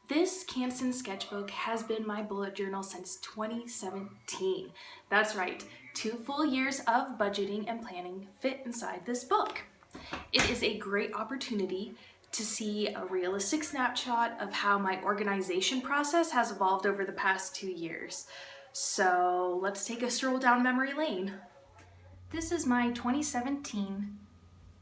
This Canson sketchbook has been my bullet journal since 2017. That's right, 2 full years of budgeting and planning fit inside this book. It is a great opportunity to see a realistic snapshot of how my organization process has evolved over the past 2 years. So let's take a stroll down memory lane. This is my 2017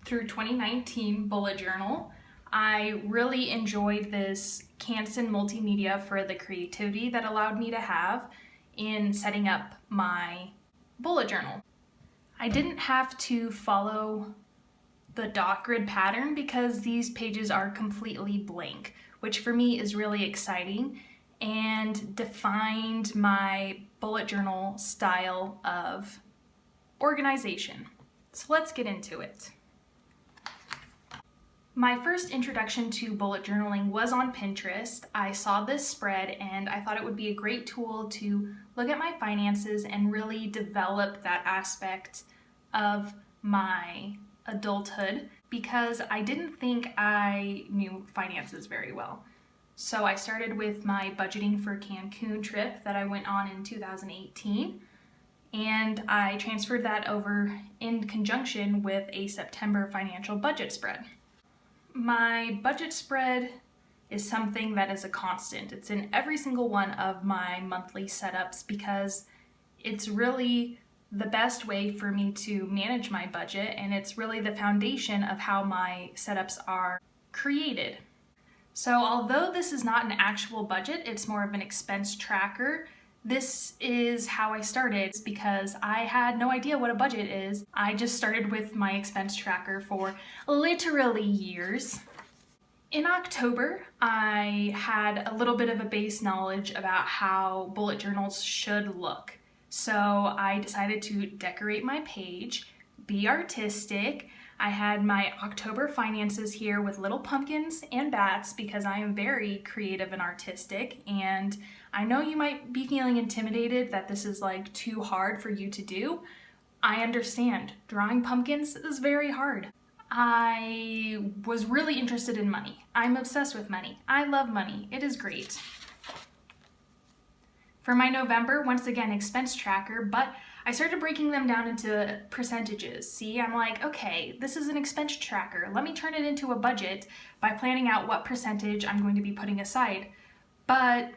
through 2019 bullet journal. I really enjoyed this Canson multimedia for the creativity that allowed me to have in setting up my bullet journal. I didn't have to follow the dot grid pattern because these pages are completely blank, which for me is really exciting and defined my bullet journal style of organization. So let's get into it. My first introduction to bullet journaling was on Pinterest. I saw this spread and I thought it would be a great tool to look at my finances and really develop that aspect of my adulthood because I didn't think I knew finances very well. So I started with my budgeting for Cancun trip that I went on in 2018, and I transferred that over in conjunction with a September financial budget spread. My budget spread is something that is a constant. It's in every single one of my monthly setups because it's really the best way for me to manage my budget, and it's really the foundation of how my setups are created. So although this is not an actual budget, it's more of an expense tracker. This is how I started because I had no idea what a budget is. I just started with my expense tracker for literally years. In October, I had a little bit of a base knowledge about how bullet journals should look. So I decided to decorate my page, be artistic. I had my October finances here with little pumpkins and bats because I am very creative and artistic, and I know you might be feeling intimidated that this is like too hard for you to do. I understand. Drawing pumpkins is very hard. I was really interested in money. I'm obsessed with money. I love money. It is great. For my November, once again, expense tracker, but I started breaking them down into percentages. See, I'm like, okay, this is an expense tracker. Let me turn it into a budget by planning out what percentage I'm going to be putting aside. But,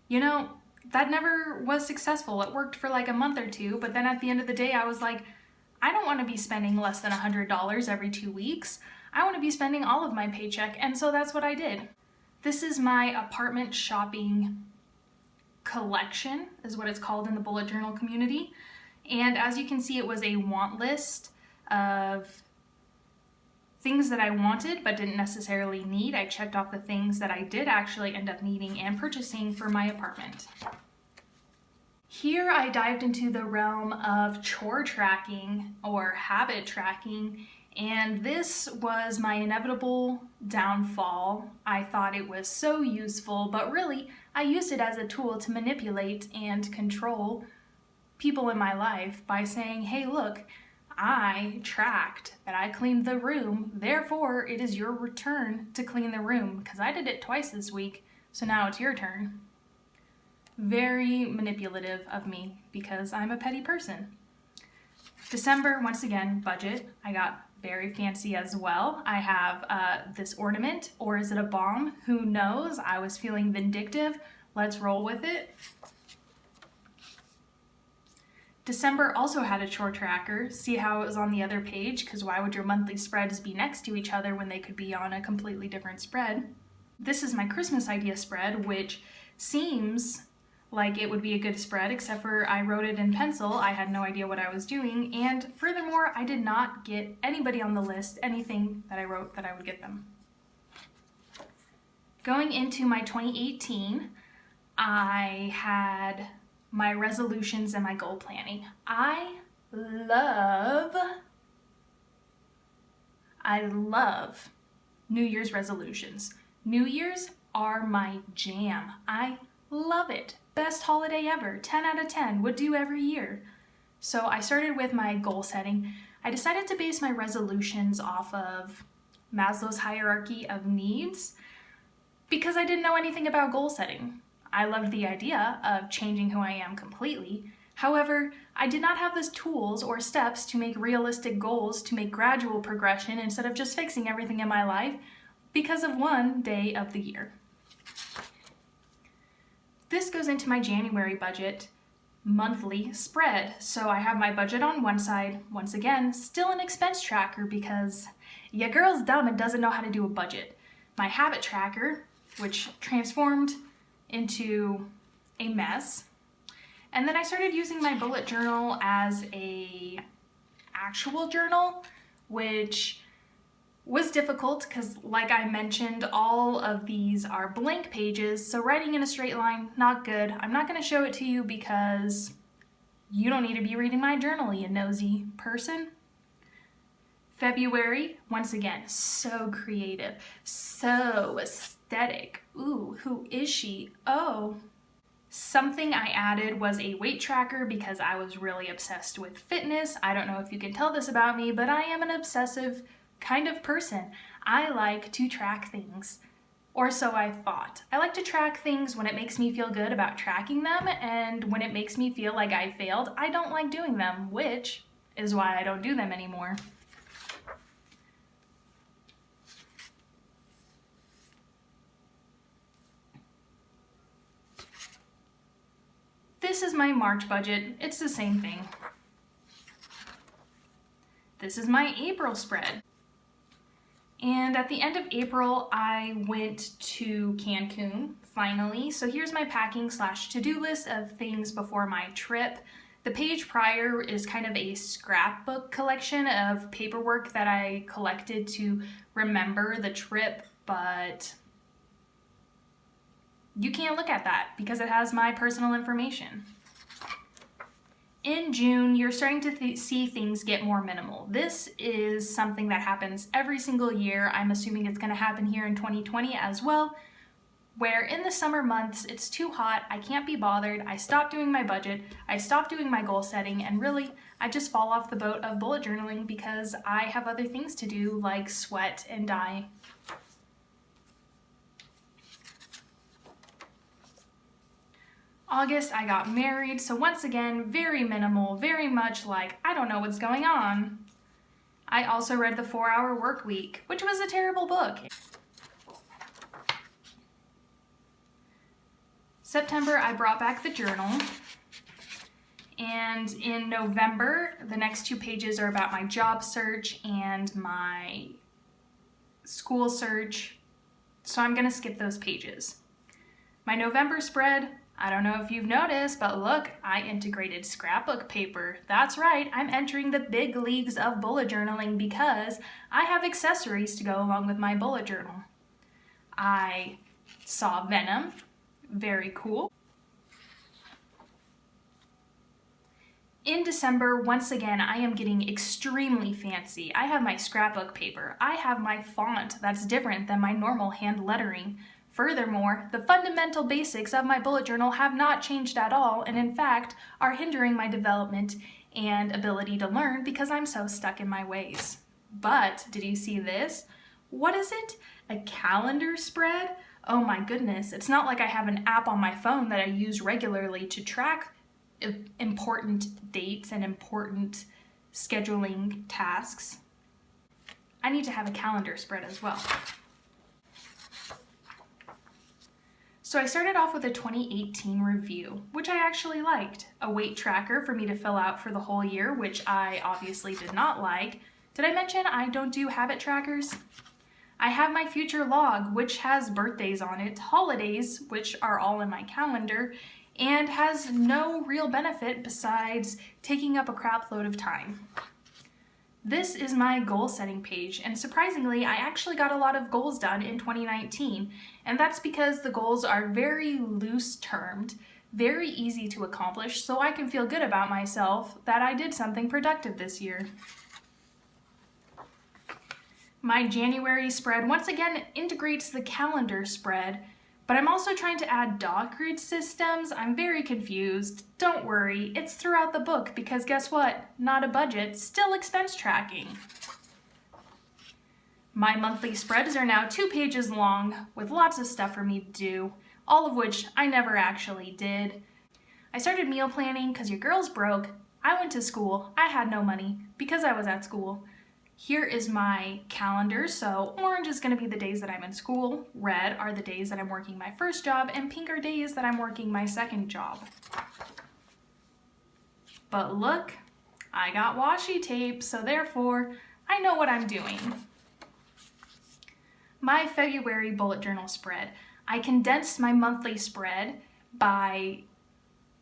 you know, that never was successful. It worked for like a month or two, but then at the end of the day, I was like, I don't want to be spending less than $100 every 2 weeks. I want to be spending all of my paycheck, and so that's what I did. This is my apartment shopping collection, is what it's called in the bullet journal community. And as you can see, it was a want list of things that I wanted but didn't necessarily need. I checked off the things that I did actually end up needing and purchasing for my apartment. Here I dived into the realm of chore tracking or habit tracking, and this was my inevitable downfall. I thought it was so useful, but really I used it as a tool to manipulate and control people in my life by saying, hey, look, I tracked that I cleaned the room, therefore it is your turn to clean the room because I did it twice this week, so now it's your turn. Very manipulative of me because I'm a petty person. December, once again, budget. I got very fancy as well. I have this ornament, or is it a bomb? Who knows? I was feeling vindictive. Let's roll with it. December also had a chore tracker. See how it was on the other page? Because why would your monthly spreads be next to each other when they could be on a completely different spread? This is my Christmas idea spread, which seems like it would be a good spread, except for I wrote it in pencil. I had no idea what I was doing, and furthermore, I did not get anybody on the list anything that I wrote that I would get them. Going into my 2018, I had my resolutions and my goal planning. I love New Year's resolutions. New Year's are my jam. I love it. Best holiday ever. 10 out of 10. Would do every year. So I started with my goal setting. I decided to base my resolutions off of Maslow's hierarchy of needs. because I didn't know anything about goal setting. I loved the idea of changing who I am completely. However, I did not have the tools or steps to make realistic goals to make gradual progression instead of just fixing everything in my life because of one day of the year. This goes into my January budget monthly spread. So I have my budget on one side, once again, still an expense tracker because your girl's dumb and doesn't know how to do a budget. My habit tracker, which transformed into a mess. And then I started using my bullet journal as a actual journal, which was difficult because, like I mentioned, all of these are blank pages, so writing in a straight line, not good. I'm not going to show it to you because you don't need to be reading my journal, you nosy person. February, once again, so creative, so aesthetic. Ooh, who is she? Oh. Something I added was a weight tracker because I was really obsessed with fitness. I don't know if you can tell this about me, but I am an obsessive kind of person. I like to track things, or so I thought. I like to track things when it makes me feel good about tracking them, and when it makes me feel like I failed, I don't like doing them, which is why I don't do them anymore. This is my March budget. It's the same thing. This is my April spread. And at the end of April, I went to Cancun, finally. So here's my packing / to-do list of things before my trip. The page prior is kind of a scrapbook collection of paperwork that I collected to remember the trip, but you can't look at that because it has my personal information. In June, you're starting to see things get more minimal. This is something that happens every single year. I'm assuming it's going to happen here in 2020 as well, where in the summer months, it's too hot, I can't be bothered, I stop doing my budget, I stop doing my goal setting, and really, I just fall off the boat of bullet journaling because I have other things to do like sweat and die. August, I got married, so once again, very minimal, very much like, I don't know what's going on. I also read The 4-Hour Workweek, which was a terrible book. September, I brought back the journal. And in November, the next 2 pages are about my job search and my school search, so I'm gonna skip those pages. My November spread, I don't know if you've noticed, but look, I integrated scrapbook paper. That's right, I'm entering the big leagues of bullet journaling because I have accessories to go along with my bullet journal. I saw Venom, very cool. In December, once again, I am getting extremely fancy. I have my scrapbook paper. I have my font that's different than my normal hand lettering. Furthermore, the fundamental basics of my bullet journal have not changed at all, and in fact, are hindering my development and ability to learn because I'm so stuck in my ways. But, did you see this? What is it? A calendar spread? Oh my goodness, it's not like I have an app on my phone that I use regularly to track important dates and important scheduling tasks. I need to have a calendar spread as well. So I started off with a 2018 review, which I actually liked. A weight tracker for me to fill out for the whole year, which I obviously did not like. Did I mention I don't do habit trackers? I have my future log, which has birthdays on it, holidays, which are all in my calendar, and has no real benefit besides taking up a crap load of time. This is my goal setting page, and surprisingly, I actually got a lot of goals done in 2019, and that's because the goals are very loose termed, very easy to accomplish, so I can feel good about myself that I did something productive this year. My January spread once again integrates the calendar spread, but I'm also trying to add dot grid systems. I'm very confused. Don't worry, it's throughout the book because guess what? Not a budget, still expense tracking. My monthly spreads are now 2 pages long with lots of stuff for me to do, all of which I never actually did. I started meal planning because your girl's broke. I went to school. I had no money because I was at school. Here is my calendar. So orange is going to be the days that I'm in school. Red are the days that I'm working my first job, and pink are days that I'm working my second job. But look, I got washi tape, so therefore I know what I'm doing. My February bullet journal spread. I condensed my monthly spread by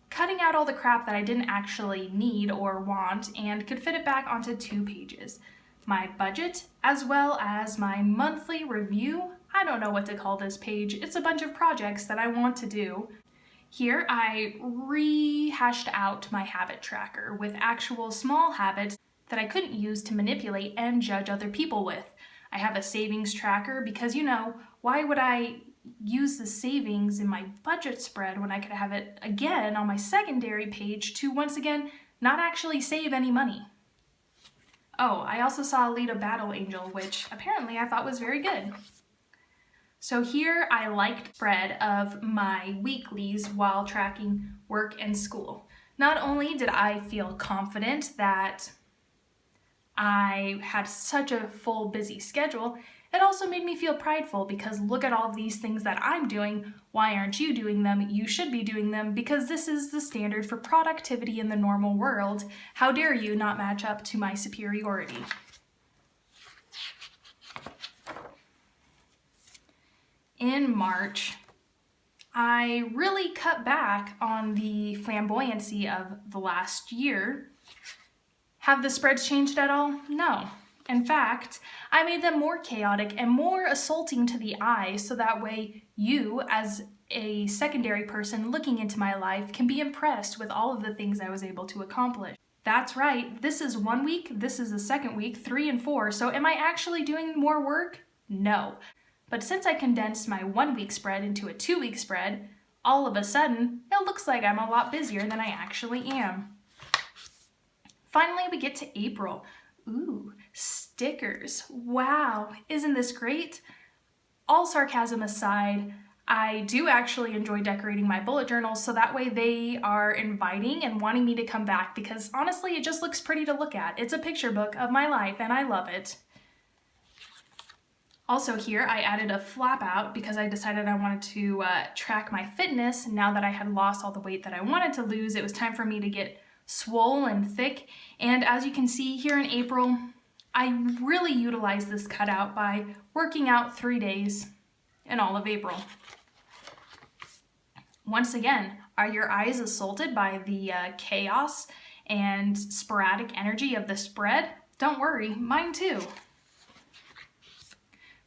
cutting out all the crap that I didn't actually need or want and could fit it back onto 2 pages. My budget, as well as my monthly review. I don't know what to call this page. It's a bunch of projects that I want to do. Here I rehashed out my habit tracker with actual small habits that I couldn't use to manipulate and judge other people with. I have a savings tracker because, why would I use the savings in my budget spread when I could have it again on my secondary page to once again not actually save any money? Oh, I also saw Alita Battle Angel, which apparently I thought was very good. So here I liked spread of my weeklies while tracking work and school. Not only did I feel confident that I had such a full, busy schedule, it also made me feel prideful because look at all of these things that I'm doing. Why aren't you doing them? You should be doing them because this is the standard for productivity in the normal world. How dare you not match up to my superiority? In March, I really cut back on the flamboyancy of the last year. Have the spreads changed at all? No. In fact, I made them more chaotic and more assaulting to the eye so that way you, as a secondary person looking into my life, can be impressed with all of the things I was able to accomplish. That's right, this is 1 week, this is the second week, 3 and 4, so am I actually doing more work? No. But since I condensed my 1 week spread into a 2 week spread, all of a sudden, it looks like I'm a lot busier than I actually am. Finally, we get to April. Ooh, stickers. Wow, isn't this great? All sarcasm aside, I do actually enjoy decorating my bullet journals so that way they are inviting and wanting me to come back because honestly, it just looks pretty to look at. It's a picture book of my life and I love it. Also here, I added a flap out because I decided I wanted to track my fitness. Now that I had lost all the weight that I wanted to lose, it was time for me to get swole and thick. And as you can see here in April, I really utilized this cutout by working out 3 days in all of April. Once again, are your eyes assaulted by the chaos and sporadic energy of the spread? Don't worry, mine too.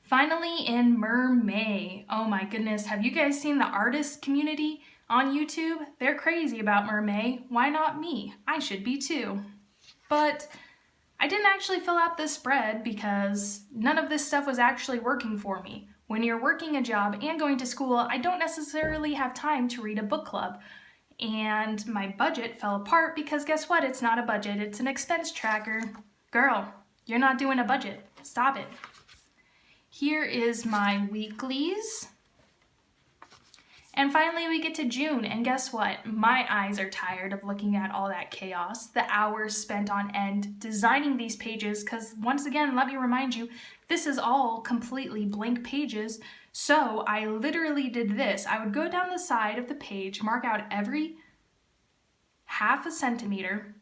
Finally, in May. Oh my goodness, have you guys seen the artist community on YouTube? They're crazy about May. Why not me? I should be too. But I didn't actually fill out this spread because none of this stuff was actually working for me. When you're working a job and going to school, I don't necessarily have time to read a book club. And my budget fell apart because guess what? It's not a budget, it's an expense tracker. Girl, you're not doing a budget. Stop it. Here is my weeklies. And finally we get to June, and guess what? My eyes are tired of looking at all that chaos, the hours spent on end designing these pages, because once again, let me remind you, this is all completely blank pages. So I literally did this. I would go down the side of the page, mark out every half a centimeter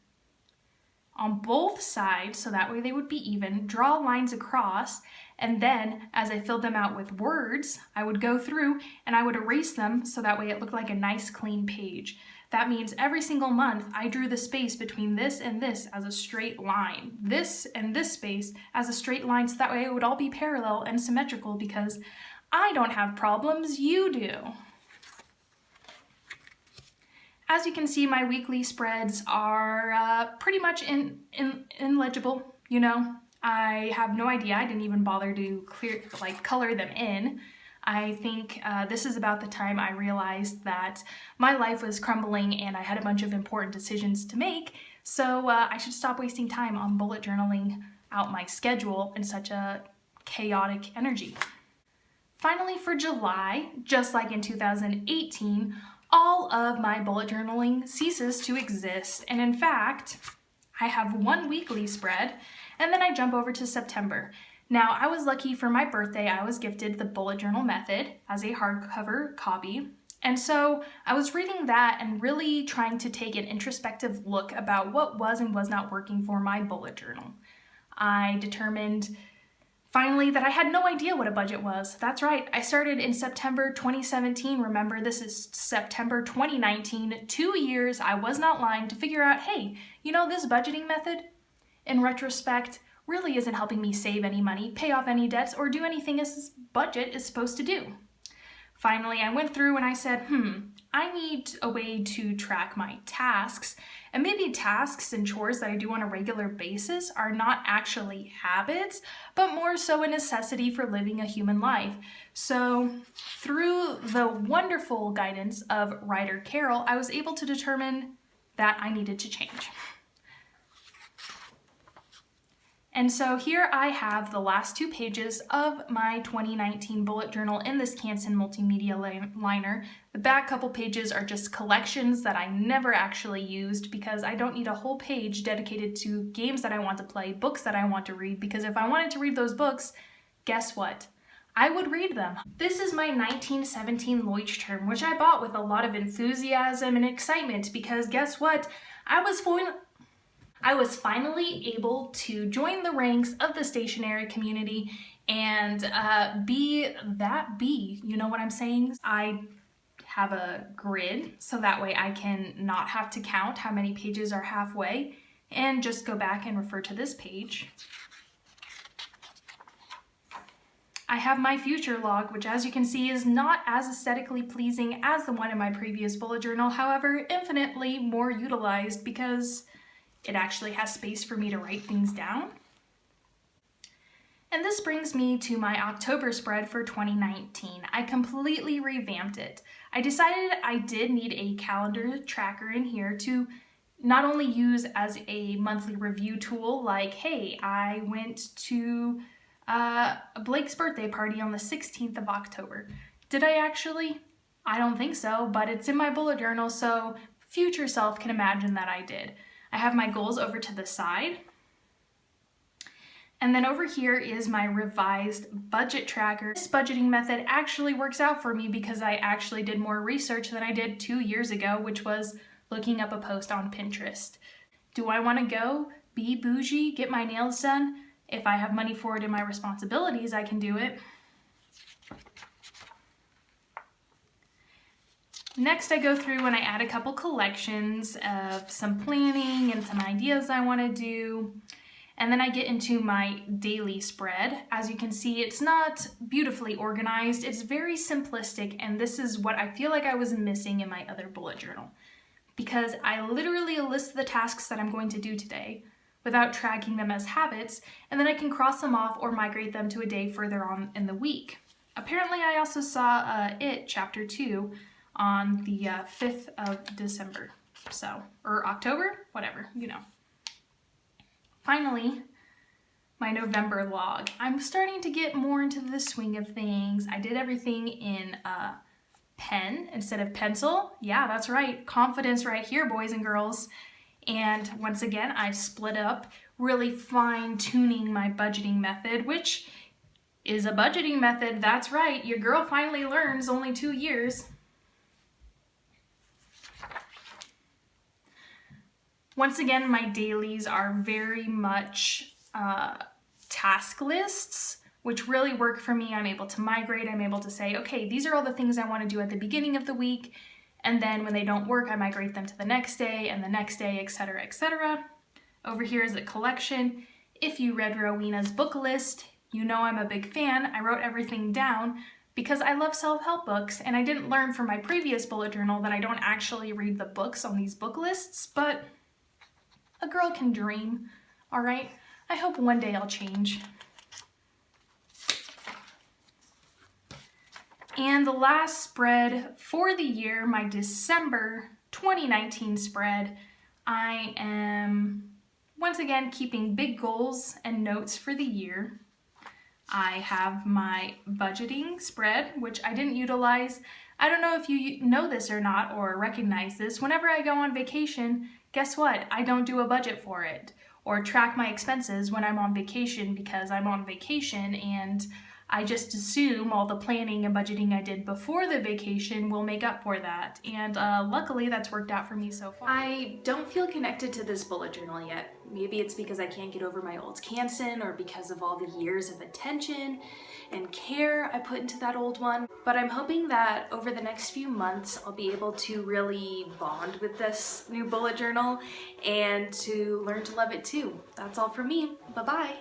on both sides, so that way they would be even, draw lines across, and then as I filled them out with words, I would go through and I would erase them so that way it looked like a nice clean page. That means every single month I drew the space between this and this as a straight line, this and this space as a straight line, so that way it would all be parallel and symmetrical because I don't have problems, you do. As you can see, my weekly spreads are pretty much illegible, you know. I have no idea, I didn't even bother to color them in. I think this is about the time I realized that my life was crumbling and I had a bunch of important decisions to make, so I should stop wasting time on bullet journaling out my schedule in such a chaotic energy. Finally, for July, just like in 2018, all of my bullet journaling ceases to exist. And in fact, I have one weekly spread, and then I jump over to September. Now, I was lucky for my birthday, I was gifted the bullet journal method as a hardcover copy. And so I was reading that and really trying to take an introspective look about what was and was not working for my bullet journal. I determined finally that I had no idea what a budget was. That's right, I started in September 2017. Remember, this is September 2019. 2 years, I was not lying, to figure out, hey, you know, this budgeting method, in retrospect, really isn't helping me save any money, pay off any debts, or do anything as budget is supposed to do. Finally, I went through and I said, I need a way to track my tasks, and maybe tasks and chores that I do on a regular basis are not actually habits, but more so a necessity for living a human life. So through the wonderful guidance of writer Carol, I was able to determine that I needed to change. And so here I have the last 2 pages of my 2019 bullet journal in this Canson multimedia liner. The back couple pages are just collections that I never actually used because I don't need a whole page dedicated to games that I want to play, books that I want to read, because if I wanted to read those books, guess what? I would read them. This is my 1917 Leuchtturm, which I bought with a lot of enthusiasm and excitement because guess what? I was finally able to join the ranks of the stationery community and be that bee. You know what I'm saying? I have a grid so that way I can not have to count how many pages are halfway and just go back and refer to this page. I have my future log, which as you can see is not as aesthetically pleasing as the one in my previous bullet journal, however, infinitely more utilized because it actually has space for me to write things down. And this brings me to my October spread for 2019. I completely revamped it. I decided I did need a calendar tracker in here to not only use as a monthly review tool, like, hey, I went to Blake's birthday party on the 16th of October. Did I actually? I don't think so, but it's in my bullet journal, so future self can imagine that I did. I have my goals over to the side. And then over here is my revised budget tracker. This budgeting method actually works out for me because I actually did more research than I did 2 years ago, which was looking up a post on Pinterest. Do I want to go be bougie, get my nails done? If I have money for it in my responsibilities, I can do it. Next, I go through and I add a couple collections of some planning and some ideas I want to do. And then I get into my daily spread. As you can see, it's not beautifully organized. It's very simplistic, and this is what I feel like I was missing in my other bullet journal. Because I literally list the tasks that I'm going to do today without tracking them as habits, and then I can cross them off or migrate them to a day further on in the week. Apparently, I also saw It, Chapter 2, on the 5th of December, or October, whatever, you know. Finally, my November log. I'm starting to get more into the swing of things. I did everything in pen instead of pencil. Yeah, that's right, confidence right here, boys and girls. And once again, I've split up, really fine-tuning my budgeting method, which is a budgeting method. That's right, your girl finally learns, only 2 years. Once again, my dailies are very much task lists, which really work for me. I'm able to migrate. I'm able to say, okay, these are all the things I want to do at the beginning of the week. And then when they don't work, I migrate them to the next day and the next day, etc., etc. Over here is a collection. If you read Rowena's book list, you know I'm a big fan. I wrote everything down because I love self-help books, and I didn't learn from my previous bullet journal that I don't actually read the books on these book lists, but a girl can dream, all right? I hope one day I'll change. And the last spread for the year, my December 2019 spread, I am once again keeping big goals and notes for the year. I have my budgeting spread, which I didn't utilize. I don't know if you know this or not or recognize this. Whenever I go on vacation, guess what? I don't do a budget for it or track my expenses when I'm on vacation because I'm on vacation and I just assume all the planning and budgeting I did before the vacation will make up for that. And luckily that's worked out for me so far. I don't feel connected to this bullet journal yet. Maybe it's because I can't get over my old Canson or because of all the years of attention and care I put into that old one. But I'm hoping that over the next few months, I'll be able to really bond with this new bullet journal and to learn to love it too. That's all from me. Bye-bye.